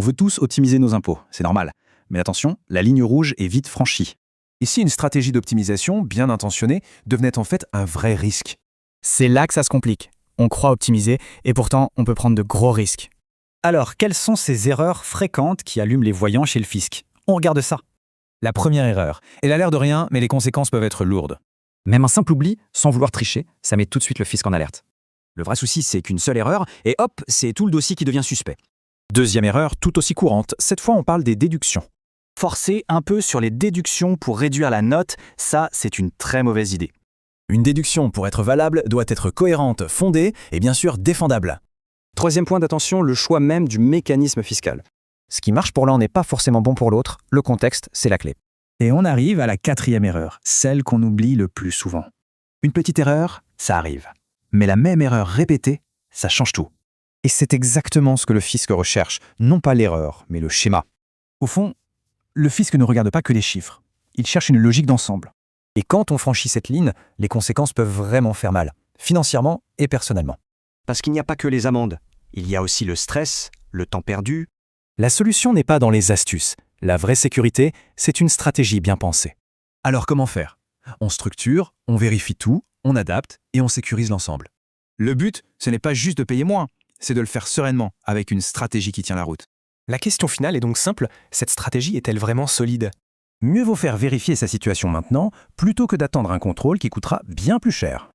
veut tous optimiser nos impôts, c'est normal. Mais attention, la ligne rouge est vite franchie. Et si une stratégie d'optimisation bien intentionnée devenait en fait un vrai risque? C'est là que ça se complique. On croit optimiser et pourtant on peut prendre de gros risques. Alors, quelles sont ces erreurs fréquentes qui allument les voyants chez le fisc? On regarde ça. La première erreur. Elle a l'air de rien, mais les conséquences peuvent être lourdes. Même un simple oubli, sans vouloir tricher, ça met tout de suite le fisc en alerte. Le vrai souci, c'est qu'une seule erreur, et hop, c'est tout le dossier qui devient suspect. Deuxième erreur, tout aussi courante, cette fois on parle des déductions. Forcer un peu sur les déductions pour réduire la note, ça c'est une très mauvaise idée. Une déduction, pour être valable, doit être cohérente, fondée et bien sûr défendable. Troisième point d'attention, le choix même du mécanisme fiscal. Ce qui marche pour l'un n'est pas forcément bon pour l'autre, le contexte, c'est la clé. Et on arrive à la quatrième erreur, celle qu'on oublie le plus souvent. Une petite erreur, ça arrive. Mais la même erreur répétée, ça change tout. Et c'est exactement ce que le fisc recherche, non pas l'erreur, mais le schéma. Au fond, le fisc ne regarde pas que les chiffres. Il cherche une logique d'ensemble. Et quand on franchit cette ligne, les conséquences peuvent vraiment faire mal, financièrement et personnellement. Parce qu'il n'y a pas que les amendes. Il y a aussi le stress, le temps perdu. La solution n'est pas dans les astuces. La vraie sécurité, c'est une stratégie bien pensée. Alors comment faire? On structure, on vérifie tout, on adapte et on sécurise l'ensemble. Le but, ce n'est pas juste de payer moins, c'est de le faire sereinement, avec une stratégie qui tient la route. La question finale est donc simple, cette stratégie est-elle vraiment solide? Mieux vaut faire vérifier sa situation maintenant, plutôt que d'attendre un contrôle qui coûtera bien plus cher.